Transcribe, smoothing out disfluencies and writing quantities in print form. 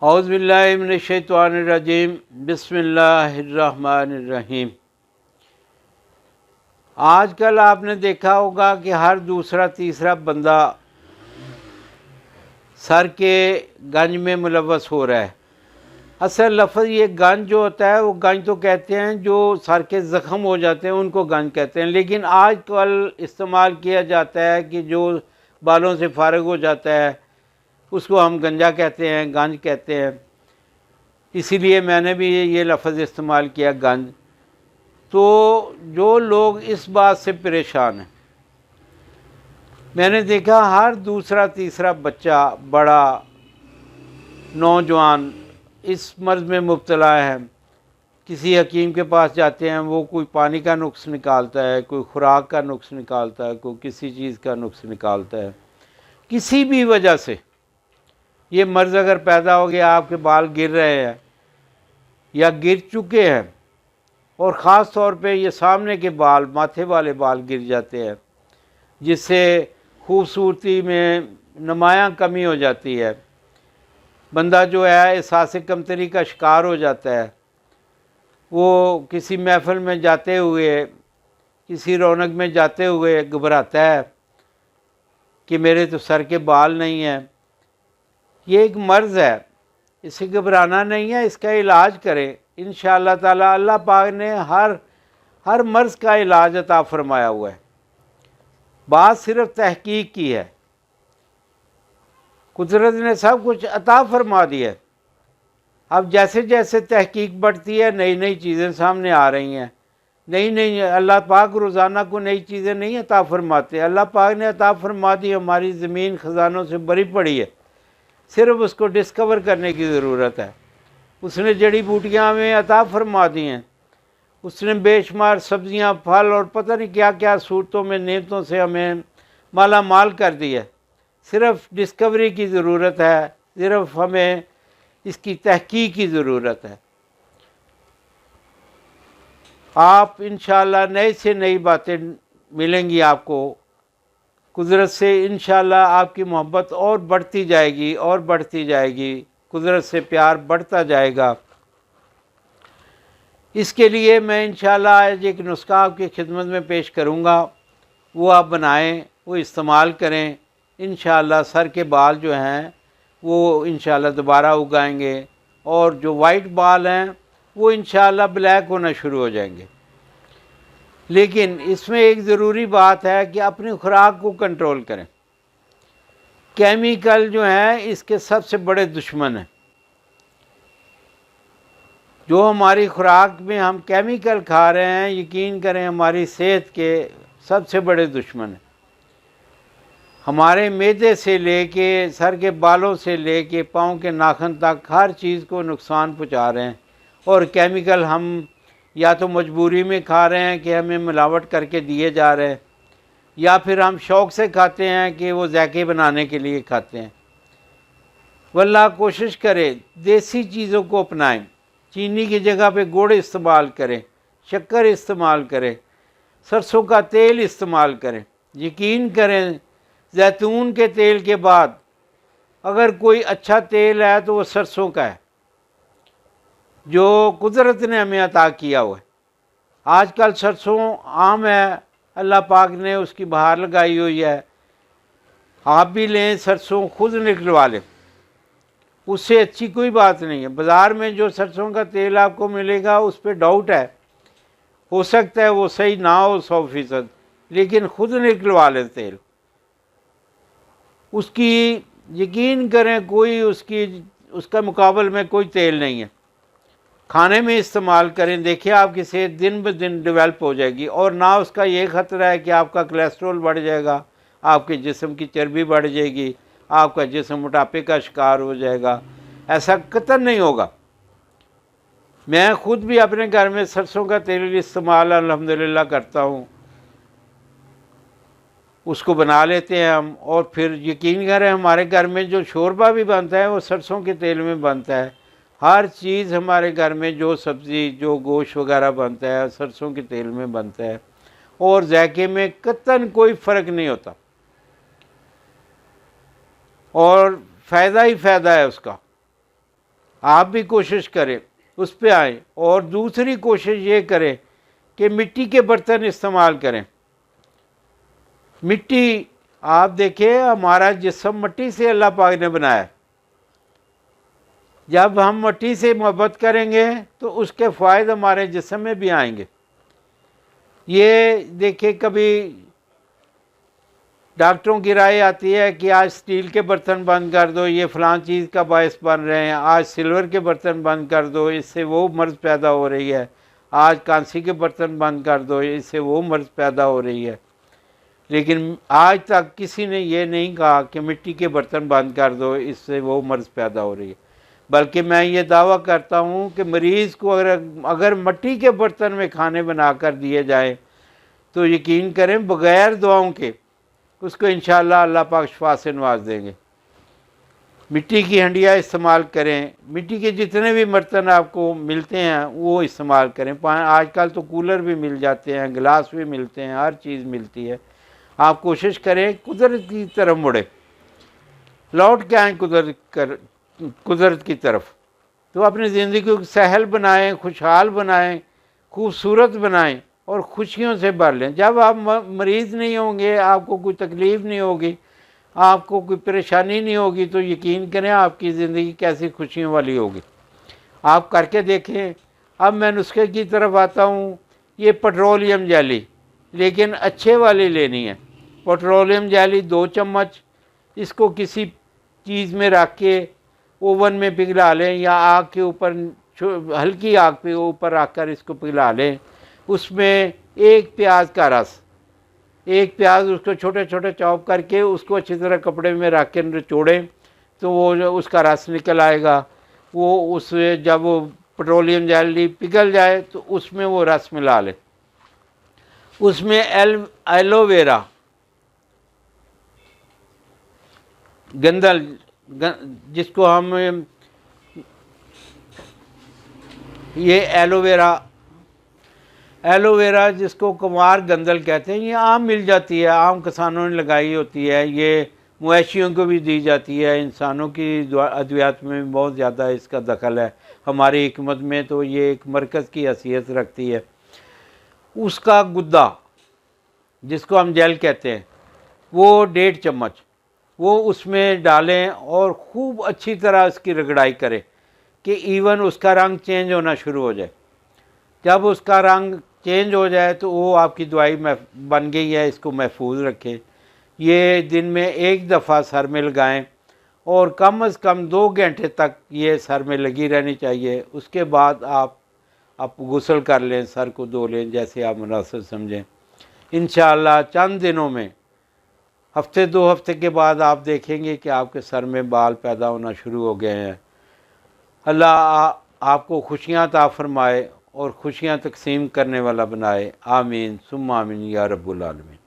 औज़ु बिल्लाहि मिनश्शैतानिर्रजीम बिस्मिल्लाहिर्रहमानिर्रहीम। आजकल आपने देखा होगा कि हर दूसरा तीसरा बंदा सर के गंज में मुलव्वस हो रहा है। असल लफ्ज़ ये गंज जो होता है वो गंज तो कहते हैं, जो सर के ज़ख़म हो जाते हैं उनको गंज कहते हैं, लेकिन आजकल इस्तेमाल किया जाता है कि जो बालों से फारिग हो जाता है उसको हम गंजा कहते हैं, गंज कहते हैं। इसीलिए मैंने भी ये लफ्ज़ इस्तेमाल किया, गंज। तो जो लोग इस बात से परेशान हैं, मैंने देखा हर दूसरा तीसरा बच्चा, बड़ा, नौजवान इस मर्ज़ में मुब्तला है। किसी हकीम के पास जाते हैं, वो कोई पानी का नुक्स निकालता है, कोई खुराक का नुक्स निकालता है, कोई किसी चीज़ का नुक्स निकालता है। किसी भी वजह से ये मर्ज़ अगर पैदा हो गया, आपके बाल गिर रहे हैं या गिर चुके हैं, और ख़ास तौर पे ये सामने के बाल, माथे वाले बाल गिर जाते हैं, जिससे खूबसूरती में नुमायाँ कमी हो जाती है। बंदा जो है एहसास कमतरी का शिकार हो जाता है। वो किसी महफ़िल में जाते हुए, किसी रौनक में जाते हुए घबराता है कि मेरे तो सर के बाल नहीं हैं। ये एक मर्ज़ है, इसे घबराना नहीं है, इसका इलाज करें। इंशाअल्लाह ताला अल्लाह पाक ने हर मर्ज़ का इलाज अता फ़रमाया हुआ है। बात सिर्फ तहकीक की है। कुदरत ने सब कुछ अता फ़रमा दिया है। अब जैसे जैसे तहकीक बढ़ती है, नई नई चीज़ें सामने आ रही हैं। नई अल्लाह पाक रोज़ाना को नई चीज़ें नहीं अता फ़रमाते। अल्लाह पाक ने अता फ़रमा दी, हमारी ज़मीन ख़जानों से भरी पड़ी है, सिर्फ उसको डिस्कवर करने की ज़रूरत है। उसने जड़ी बूटियाँ हमें अता फ़रमा दी हैं। उसने बेशुमार सब्ज़ियाँ, फल और पता नहीं क्या क्या सूरतों में, नेमतों से हमें माला माल कर दिया। सिर्फ डिस्कवरी की ज़रूरत है, सिर्फ हमें इसकी तहकीक की ज़रूरत है। आप इंशाअल्लाह नई से नई बातें मिलेंगी आपको। कुदरत से इंशाअल्लाह आपकी मोहब्बत और बढ़ती जाएगी और बढ़ती जाएगी। कुदरत से प्यार बढ़ता जाएगा। इसके लिए मैं इंशाअल्लाह आज एक नुस्खा आपकी खिदमत में पेश करूँगा, वो आप बनाएं, वो इस्तेमाल करें। इंशाअल्लाह सर के बाल जो हैं वो इंशाअल्लाह दोबारा उगाएंगे, और जो वाइट बाल हैं वो इंशाअल्लाह ब्लैक होना शुरू हो जाएंगे। लेकिन इसमें एक ज़रूरी बात है कि अपनी खुराक को कंट्रोल करें। केमिकल जो हैं इसके सबसे बड़े दुश्मन हैं। जो हमारी खुराक में हम केमिकल खा रहे हैं, यकीन करें हमारी सेहत के सबसे बड़े दुश्मन हैं। हमारे मैदे से लेके, सर के बालों से लेके, पाँव के नाखून तक हर चीज़ को नुकसान पहुंचा रहे हैं। और केमिकल हम या तो मजबूरी में खा रहे हैं कि हमें मिलावट करके दिए जा रहे हैं, या फिर हम शौक़ से खाते हैं कि वो ज़ायके बनाने के लिए खाते हैं। वल्लाह कोशिश करें देसी चीज़ों को अपनाएं। चीनी की जगह पे गुड़ इस्तेमाल करें, शक्कर इस्तेमाल करें, सरसों का तेल इस्तेमाल करें। यकीन करें जैतून के तेल के बाद अगर कोई अच्छा तेल है तो वो सरसों का है, जो कुदरत ने हमें अता किया हुआ है। आजकल सरसों आम है, अल्लाह पाक ने उसकी बहार लगाई हुई है। आप भी लें, सरसों खुद निकलवा लें, उससे अच्छी कोई बात नहीं है। बाज़ार में जो सरसों का तेल आपको मिलेगा उस पर डाउट है, हो सकता है वो सही ना हो 100%, लेकिन खुद निकलवा लें तेल। उसकी यकीन करें कोई उसका मुकाबले में कोई तेल नहीं है। खाने में इस्तेमाल करें, देखिए आपकी सेहत दिन ब दिन डेवलप हो जाएगी। और ना उसका ये ख़तरा है कि आपका कोलेस्ट्रॉल बढ़ जाएगा, आपके जिस्म की चर्बी बढ़ जाएगी, आपका जिस्म मोटापे का शिकार हो जाएगा। ऐसा कतई नहीं होगा। मैं ख़ुद भी अपने घर में सरसों का तेल इस्तेमाल अल्हम्दुलिल्लाह करता हूँ। उसको बना लेते हैं हम, और फिर यकीन करें हमारे घर में जो शोरबा भी बनता है वो सरसों के तेल में बनता है। हर चीज़ हमारे घर में, जो सब्ज़ी, जो गोश्त वगैरह बनता है, सरसों के तेल में बनता है, और जायके में कतई कोई फ़र्क नहीं होता, और फ़ायदा ही फ़ायदा है उसका। आप भी कोशिश करें, उस पे आएँ। और दूसरी कोशिश ये करें कि मिट्टी के बर्तन इस्तेमाल करें। मिट्टी, आप देखिए हमारा जिस्म मिट्टी से अल्लाह पाक ने बनाया। जब हम मिट्टी से मोहब्बत करेंगे तो उसके फ़ायदे हमारे जिस्म में भी आएंगे। ये देखिए, कभी डॉक्टरों की राय आती है कि आज स्टील के बर्तन बंद कर दो, ये फ़लाँ चीज़ का बायस बन रहे हैं। आज सिल्वर के बर्तन बंद कर दो, इससे वो मर्ज़ पैदा हो रही है। आज कांसी के बर्तन बंद कर दो, इससे वो मर्ज़ पैदा हो रही है। लेकिन आज तक किसी ने ये नहीं कहा कि मिट्टी के बर्तन बंद कर दो, इससे वो मर्ज़ पैदा हो रही है। बल्कि मैं ये दावा करता हूँ कि मरीज़ को अगर मिट्टी के बर्तन में खाने बना कर दिए जाए तो यकीन करें बग़ैर दुआओं के उसको इंशाअल्लाह अल्लाह पाक शिफा से नवाज देंगे। मिट्टी की हंडिया इस्तेमाल करें। मिट्टी के जितने भी बर्तन आपको मिलते हैं वो इस्तेमाल करें। आजकल तो कूलर भी मिल जाते हैं, गिलास भी मिलते हैं, हर चीज़ मिलती है। आप कोशिश करें कुदरत की तरफ मुड़े, लौट के आएँ कुदरत की तरफ। तो अपनी ज़िंदगी को सहल बनाएं, खुशहाल बनाएं, खूबसूरत बनाएं और खुशियों से भर लें। जब आप मरीज़ नहीं होंगे, आपको कोई तकलीफ़ नहीं होगी, आपको कोई परेशानी नहीं होगी, तो यकीन करें आपकी ज़िंदगी कैसी खुशियों वाली होगी। आप करके देखें। अब मैं नुस्खे की तरफ आता हूँ। ये पेट्रोलियम जेली, लेकिन अच्छे वाली लेनी है। पेट्रोलियम जेली 2 चम्मच, इसको किसी चीज़ में रख के ओवन में पिघला लें या आग के ऊपर, हल्की आग पे ऊपर रखकर इसको पिघला लें। उसमें 1 प्याज का रस, 1 प्याज उसको छोटे छोटे चॉप करके उसको अच्छी तरह कपड़े में रख के निचोड़ें तो वो उसका रस निकल आएगा। वो जब वो पेट्रोलियम जेली पिघल जाए तो उसमें वो रस मिला लें। उसमें एलोवेरा, गंदल, जिसको हम ये एलोवेरा जिसको कुमार गंदल कहते हैं, ये आम मिल जाती है, आम किसानों ने लगाई होती है। ये मवेशियों को भी दी जाती है। इंसानों की अद्वियात में बहुत ज़्यादा इसका दखल है। हमारी हिकमत में तो ये एक मरकज़ की हैसियत रखती है। उसका गुद्दा, जिसको हम जेल कहते हैं, वो 1.5 चम्मच वो उसमें डालें और खूब अच्छी तरह उसकी रगड़ाई करें कि इवन उसका रंग चेंज होना शुरू हो जाए। जब उसका रंग चेंज हो जाए तो वो आपकी दवाई बन गई है। इसको महफूज रखें। ये दिन में 1 दफ़ा सर में लगाएं और कम से कम 2 घंटे तक ये सर में लगी रहनी चाहिए। उसके बाद आप गुस्ल कर लें, सर को धो लें, जैसे आप मुनासिब समझें। इंशाअल्लाह चंद दिनों में, हफ्ते 2 हफ्ते के बाद आप देखेंगे कि आपके सर में बाल पैदा होना शुरू हो गए हैं। अल्लाह आपको खुशियाँ अता फरमाए और खुशियाँ तकसीम करने वाला बनाए। आमीन सुम्मा आमीन या रब्बुल आलमीन।